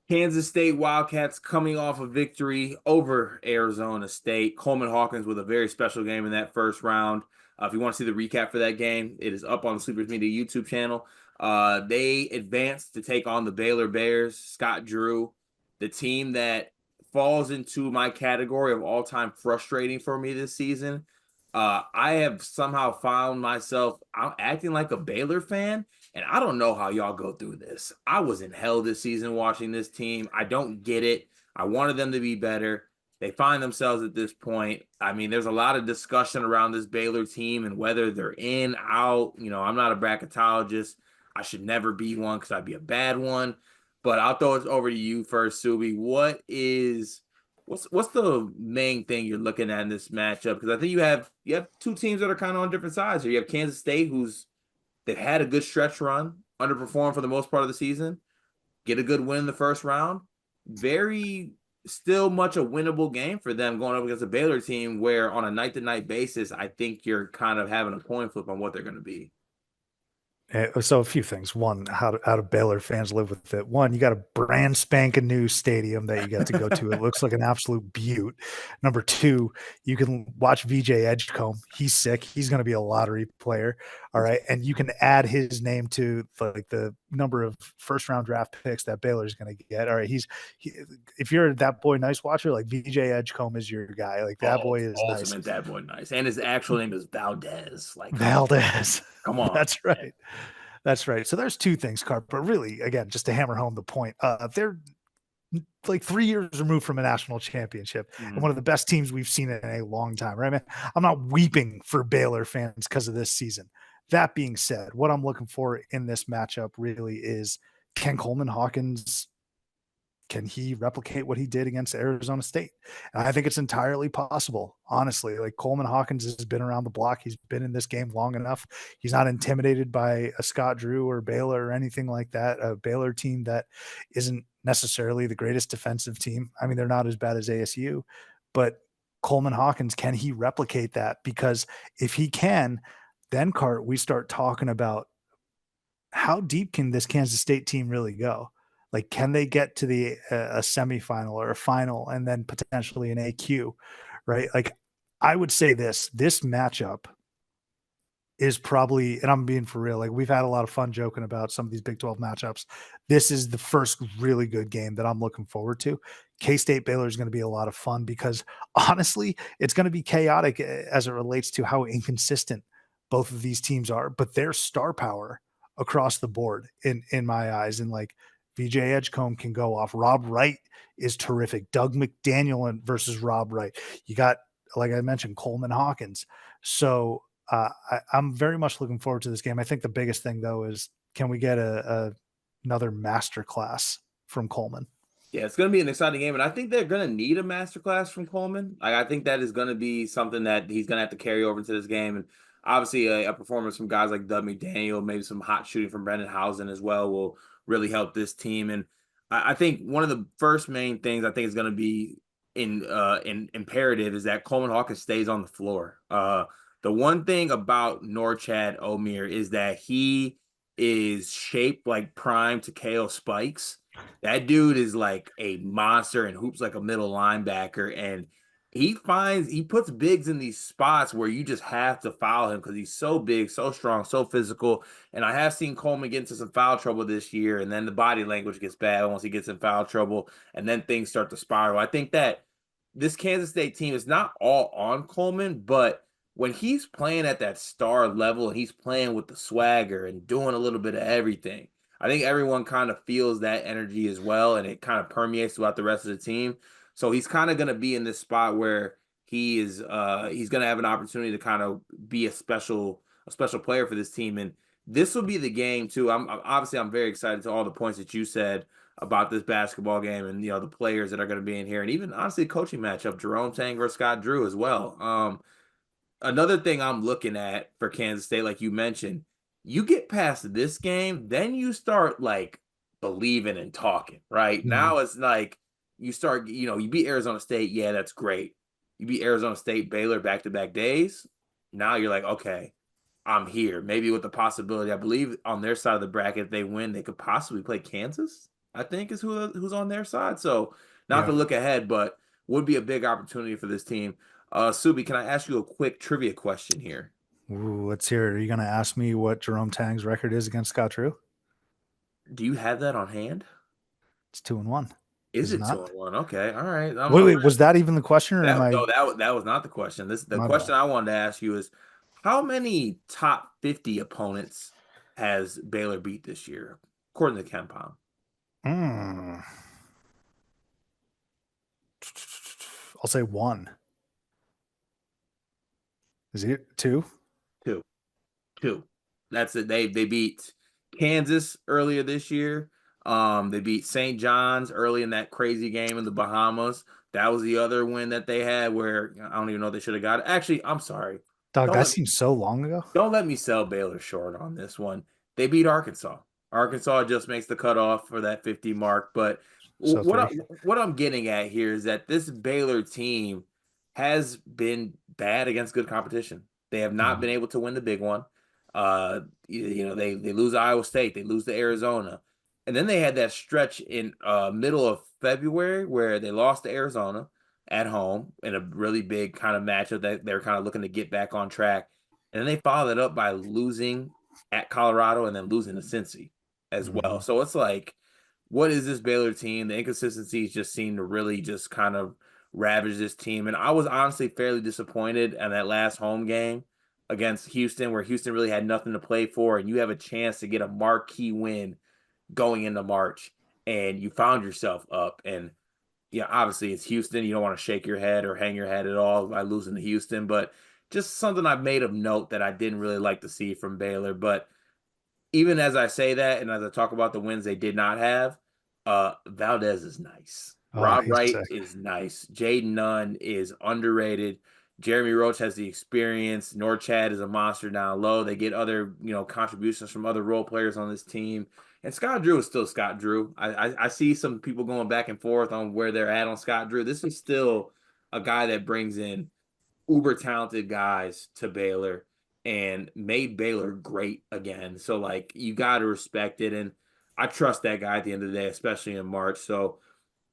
Kansas State Wildcats coming off a victory over Arizona State. Coleman Hawkins with a very special game in that first round. If you want to see the recap for that game, it is up on the Sleepers Media YouTube channel. They advanced to take on the Baylor Bears. Scott Drew, the team that falls into my category of all-time frustrating for me this season. I have somehow found myself I'm acting like a Baylor fan, and I don't know how y'all go through this. I was in hell this season watching this team. I don't get it. I wanted them to be better. They find themselves at this point. I mean, there's a lot of discussion around this Baylor team and whether they're in, out. I'm not a bracketologist. I should never be one because I'd be a bad one. But I'll throw it over to you first, Subi. What's the main thing you're looking at in this matchup? Because I think you have two teams that are kind of on different sides here. You have Kansas State, they've had a good stretch run, underperformed for the most part of the season, get a good win in the first round. Very still much a winnable game for them going up against a Baylor team where on a night-to-night basis, I think you're kind of having a coin flip on what they're going to be. So a few things. One, how do Baylor fans live with it? One, you got a brand spanking new stadium that you get to go to. It looks like an absolute beaut. Number two, you can watch VJ Edgecombe. He's sick. He's going to be a lottery player. All right, and you can add his name to like the number of first round draft picks that Baylor's going to get. All right, if you're that boy nice watcher, like VJ Edgecombe is your guy. Like that Oh, boy is nice. ultimate that boy nice. And his actual name is Valdez. Like, come on. Valdez. Come on. That's right. That's right. So there's two things, Carp, but really, again, just to hammer home the point, they're like 3 years removed from a national championship and Mhm. one of the best teams we've seen in a long time, right, man? I'm not weeping for Baylor fans because of this season. That being said, what I'm looking for in this matchup really is, can Coleman Hawkins, can he replicate what he did against Arizona State? And I think it's entirely possible, honestly. Like Coleman Hawkins has been around the block. He's been in this game long enough. He's not intimidated by a Scott Drew or Baylor or anything like that. A Baylor team that isn't necessarily the greatest defensive team. I mean, they're not as bad as ASU, but Coleman Hawkins, can he replicate that? Because if he can, then Cart, we start talking about how deep can this Kansas State team really go? Like, can they get to a semifinal or a final and then potentially an AQ, right? Like, I would say this matchup is probably, and I'm being for real, like we've had a lot of fun joking about some of these Big 12 matchups. This is the first really good game that I'm looking forward to. K-State Baylor is going to be a lot of fun because honestly, it's going to be chaotic as it relates to how inconsistent both of these teams are, but their star power across the board in my eyes. And like VJ Edgecombe can go off. Rob Wright is terrific. Doug McDaniel versus Rob Wright. You got, like I mentioned, Coleman Hawkins. So I'm very much looking forward to this game. I think the biggest thing though is, can we get another master class from Coleman? Yeah, it's going to be an exciting game, and I think they're going to need a masterclass from Coleman. Like, I think that is going to be something that he's going to have to carry over into this game, and obviously a performance from guys like Doug McDaniel, maybe some hot shooting from Brendan Housen as well, will really help this team. And I think one of the first main things I think is going to be in imperative is that Coleman Hawkins stays on the floor. The one thing about Norchad Omier is that he is shaped like prime Takeo Spikes. That dude is like a monster and hoops like a middle linebacker. And he puts bigs in these spots where you just have to foul him because he's so big, so strong, so physical. And I have seen Coleman get into some foul trouble this year, and then the body language gets bad once he gets in foul trouble, and then things start to spiral. I think that this Kansas State team is not all on Coleman, but when he's playing at that star level and he's playing with the swagger and doing a little bit of everything, I think everyone kind of feels that energy as well, and it kind of permeates throughout the rest of the team. So he's kind of going to be in this spot where he's going to have an opportunity to kind of be a special player for this team, and this will be the game too. I'm very excited to all the points that you said about this basketball game, and the players that are going to be in here, and even honestly coaching matchup, Jerome Tang versus Scott Drew as well. Another thing I'm looking at for Kansas State, like you mentioned, you get past this game, then you start like believing and talking, right? Mhm. Now it's like you start, you beat Arizona State. Yeah, that's great. You beat Arizona State, Baylor back to back days. Now you're like, okay, I'm here. Maybe with the possibility, I believe on their side of the bracket, if they win, they could possibly play Kansas. I think is who's on their side. So not to Yeah. look ahead, but would be a big opportunity for this team. Subi, can I ask you a quick trivia question here? Ooh, let's hear it. Are you going to ask me what Jerome Tang's record is against Scott Drew? Do you have that on hand? It's 2-1. Is Is it it two not? and one? Okay, all right. Wait, wait. Was that even the question, or am That I? no, that was not the question. The My bad. question I wanted to ask you is how many top 50 opponents has Baylor beat this year, according to Ken Palm? Mm. I'll say one. Is it two? Two. Two. That's it. They beat Kansas earlier this year. They beat St. John's early in that crazy game in the Bahamas. That was the other win that they had where I don't even know they should have got it. Actually, I'm sorry. Dog, Don't that let me seems so long ago. Don't let me sell Baylor short on this one. They beat Arkansas. Arkansas just makes the cutoff for that 50 mark. But So what three. what I'm getting at here is that this Baylor team has been bad against good competition. They have not been Mhm. able to win the big one. They lose to Iowa State, they lose to Arizona, and then they had that stretch in middle of February where they lost to Arizona at home in a really big kind of matchup that they're kind of looking to get back on track. And then they followed it up by losing at Colorado and then losing to Cincy as well. Mhm. So it's like, what is this Baylor team? The inconsistencies just seem to really just kind of ravage this team. And I was honestly fairly disappointed in that last home game against Houston, where Houston really had nothing to play for, and you have a chance to get a marquee win going into March, and you found yourself up. And yeah, obviously it's Houston. You don't want to shake your head or hang your head at all by losing to Houston, but just something I've made of note that I didn't really like to see from Baylor. But even as I say that, and as I talk about the wins they did not have, Valdez is nice. Oh, Rob he's Wright sick. is nice. Jaden Nunn is underrated. Jeremy Roach has the experience. Norchad is a monster down low. They get other, contributions from other role players on this team. And Scott Drew is still Scott Drew. I see some people going back and forth on where they're at on Scott Drew. This is still a guy that brings in uber talented guys to Baylor and made Baylor great again. So like you got to respect it, and I trust that guy at the end of the day, especially in March. So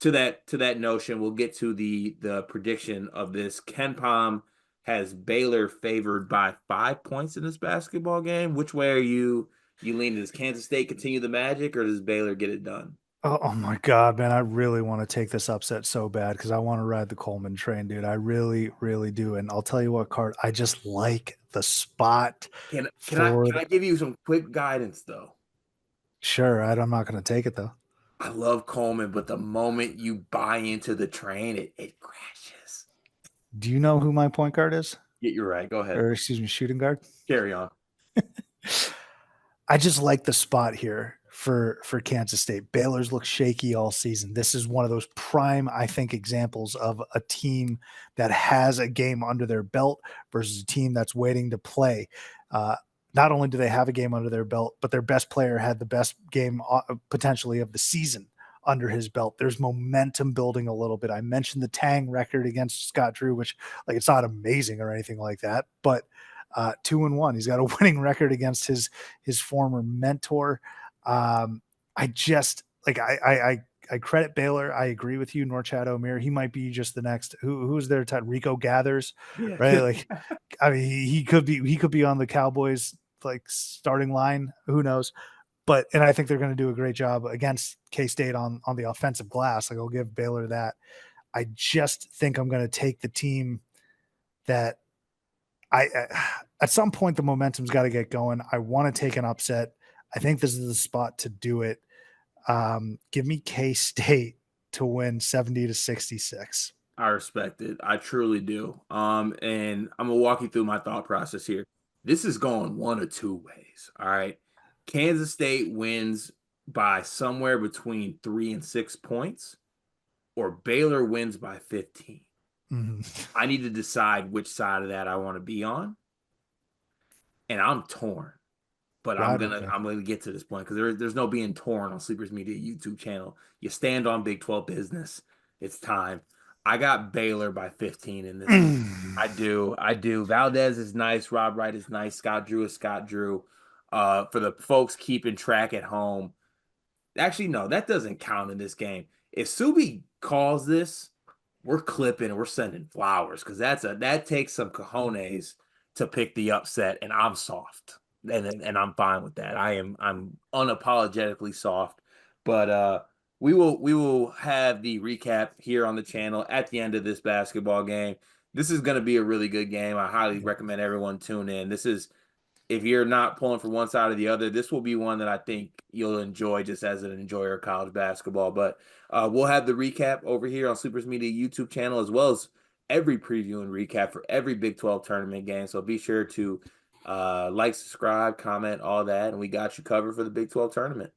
to that notion, we'll get to the prediction of this. Ken Palm has Baylor favored by 5 points in this basketball game. Which way are you leaning? Does Kansas State continue the magic, or does Baylor get it done? Oh my God, man. I really want to take this upset so bad because I want to ride the Coleman train, dude. I really, really do. And I'll tell you what, Cart, I just like the spot Can I for can I give you some quick guidance though? sure. I'm not going to take it though. I love Coleman, but the moment you buy into the train, it crashes. Do you know who my point guard is? Yeah, you're right. Go ahead. Or excuse me, shooting guard? Carry on. I just like the spot here for Kansas State. Baylor's looked shaky all season. This is one of those prime, I think, examples of a team that has a game under their belt versus a team that's waiting to play. Uh, not only do they have a game under their belt, but their best player had the best game potentially of the season under his belt. There's momentum building a little bit. I mentioned the Tang record against Scott Drew, which like it's not amazing or anything like that, but 2-1. He's got a winning record against his former mentor. I just like I credit Baylor. I agree with you, Norchad Omier. He might be just the next who's their type. Rico Gathers, Yeah. right? Like, I mean, he could be on the Cowboys like starting line. Who knows? But and I think they're going to do a great job against K State on the offensive glass. Like I'll give Baylor that. I just think I'm going to take the team that at some point the momentum's got to get going. I want to take an upset. I think this is the spot to do it. Give me K State to win 70-66. I respect it. I truly do. And I'm gonna walk you through my thought process here. This is going one of two ways. All right. Kansas State wins by somewhere between 3 and 6 points, or Baylor wins by 15. Mhm. I need to decide which side of that I want to be on, and I'm torn. But I'm Ride with gonna me. I'm gonna get to this point because there's no being torn on Sleepers Media YouTube channel. You stand on Big 12 business. It's time. I got Baylor by 15 in this one. I do. I do. Valdez is nice. Rob Wright is nice. Scott Drew is Scott Drew. For the folks keeping track at home, Actually, no, that doesn't count in this game. If Subi calls this, we're clipping and we're sending flowers because that takes some cojones to pick the upset, and I'm soft. And I'm fine with that. I'm unapologetically soft. But we will have the recap here on the channel at the end of this basketball game. This is going to be a really good game. I highly recommend everyone tune in. This is, if you're not pulling for one side or the other, this will be one that I think you'll enjoy just as an enjoyer of college basketball. But we'll have the recap over here on Supers Media YouTube channel, as well as every preview and recap for every Big 12 tournament game. So be sure to like, subscribe, comment, all that, and we got you covered for the Big 12 tournament.